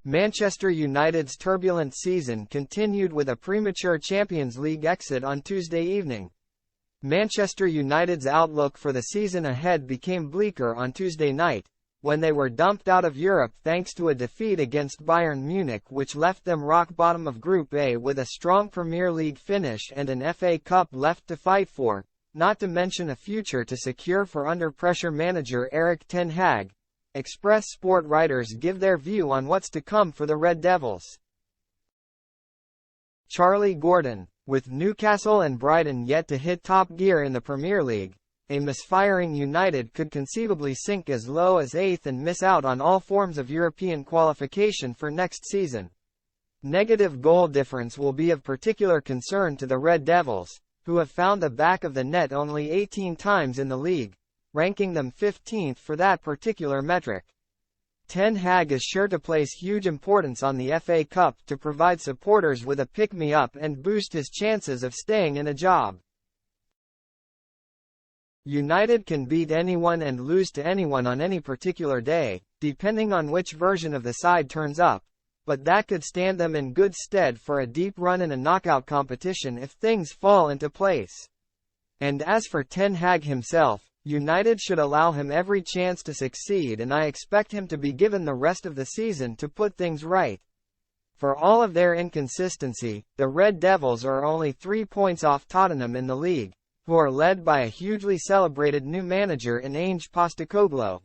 Manchester United's turbulent season continued with a premature Champions League exit on Tuesday evening. Manchester United's outlook for the season ahead became bleaker on Tuesday night, when they were dumped out of Europe thanks to a defeat against Bayern Munich, which left them rock bottom of Group A with a strong Premier League finish and an FA Cup left to fight for, not to mention a future to secure for under-pressure manager Erik Ten Hag. Express Sport writers give their view on what's to come for the Red Devils. Charlie Gordon. With Newcastle and Brighton yet to hit top gear in the Premier League, a misfiring United could conceivably sink as low as 8th and miss out on all forms of European qualification for next season. Negative goal difference will be of particular concern to the Red Devils, who have found the back of the net only 18 times in the league, ranking them 15th for that particular metric. Ten Hag is sure to place huge importance on the FA Cup to provide supporters with a pick-me-up and boost his chances of staying in a job. United can beat anyone and lose to anyone on any particular day, depending on which version of the side turns up, but that could stand them in good stead for a deep run in a knockout competition if things fall into place. And as for Ten Hag himself, United should allow him every chance to succeed, and I expect him to be given the rest of the season to put things right. For all of their inconsistency, the Red Devils are only 3 points off Tottenham in the league, who are led by a hugely celebrated new manager in Ange Postecoglou.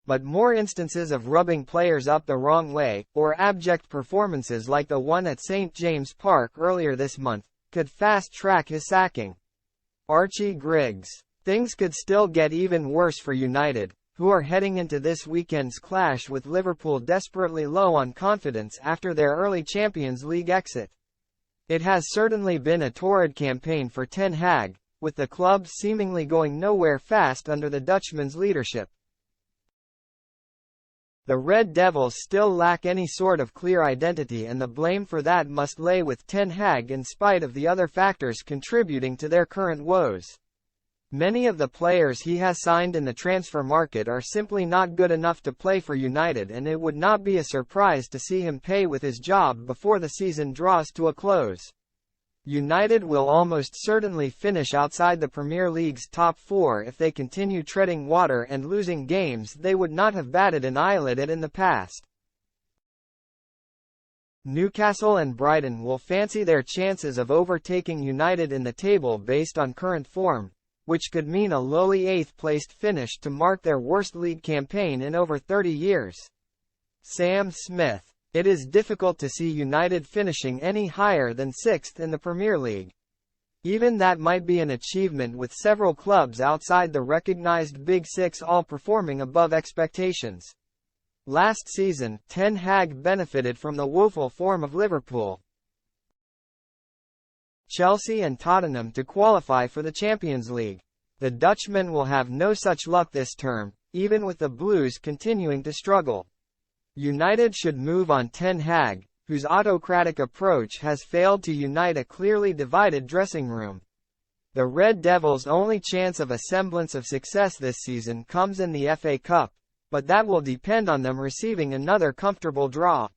But more instances of rubbing players up the wrong way, or abject performances like the one at St. James Park earlier this month, could fast-track his sacking. Archie Griggs. Things could still get even worse for United, who are heading into this weekend's clash with Liverpool desperately low on confidence after their early Champions League exit. It has certainly been a torrid campaign for Ten Hag, with the club seemingly going nowhere fast under the Dutchman's leadership. The Red Devils still lack any sort of clear identity, and the blame for that must lay with Ten Hag in spite of the other factors contributing to their current woes. Many of the players he has signed in the transfer market are simply not good enough to play for United, and it would not be a surprise to see him pay with his job before the season draws to a close. United will almost certainly finish outside the Premier League's top 4 if they continue treading water and losing games they would not have batted an eyelid at in the past. Newcastle and Brighton will fancy their chances of overtaking United in the table based on current form, which could mean a lowly 8th-placed finish to mark their worst league campaign in over 30 years. Sam Smith. It is difficult to see United finishing any higher than 6th in the Premier League. Even that might be an achievement, with several clubs outside the recognized Big Six all performing above expectations. Last season, Ten Hag benefited from the woeful form of Liverpool, Chelsea and Tottenham to qualify for the Champions League. The Dutchman will have no such luck this term, even with the Blues continuing to struggle. United should move on Ten Hag, whose autocratic approach has failed to unite a clearly divided dressing room. The Red Devils' only chance of a semblance of success this season comes in the FA Cup, but that will depend on them receiving another comfortable draw.